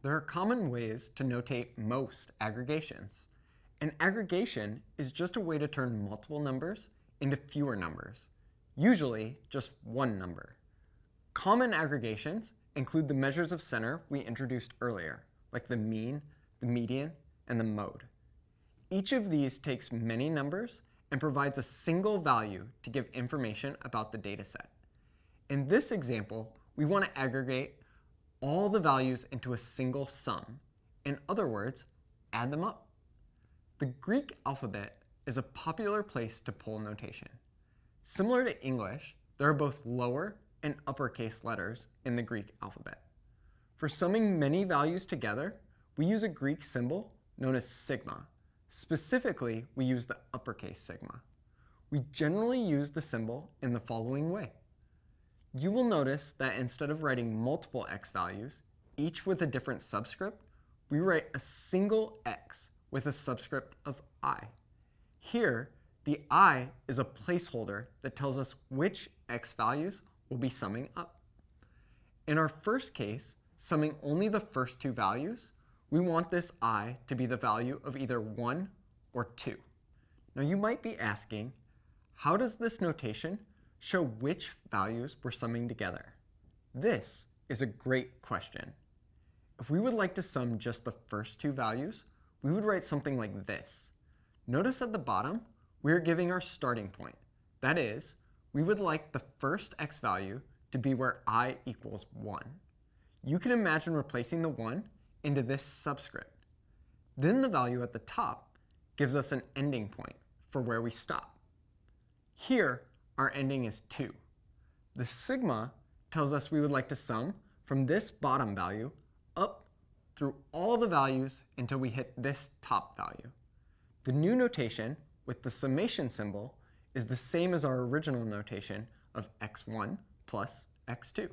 There are common ways to notate most aggregations. An aggregation is just a way to turn multiple numbers into fewer numbers, usually just one number. Common aggregations include the measures of center we introduced earlier, like the mean, the median, and the mode. Each of these takes many numbers and provides a single value to give information about the dataset. In this example, we want to aggregate all the values into a single sum. In other words, add them up. The Greek alphabet is a popular place to pull notation. Similar to English, there are both lower and uppercase letters in the Greek alphabet. For summing many values together, we use a Greek symbol known as sigma. Specifically, we use the uppercase sigma. We generally use the symbol in the following way. You will notice that instead of writing multiple x values, each with a different subscript, we write a single x with a subscript of I. Here, the I is a placeholder that tells us which x values we'll be summing up. In our first case, summing only the first two values, we want this I to be the value of either 1 or 2. Now you might be asking, how does this notation show which values we're summing together? This is a great question. If we would like to sum just the first two values, we would write something like this. Notice at the bottom, we are giving our starting point. That is, we would like the first x value to be where I equals 1. You can imagine replacing the 1 into this subscript. Then the value at the top gives us an ending point for where we stop. Here, our ending is 2. The sigma tells us we would like to sum from this bottom value up through all the values until we hit this top value. The new notation with the summation symbol is the same as our original notation of x1 plus x2.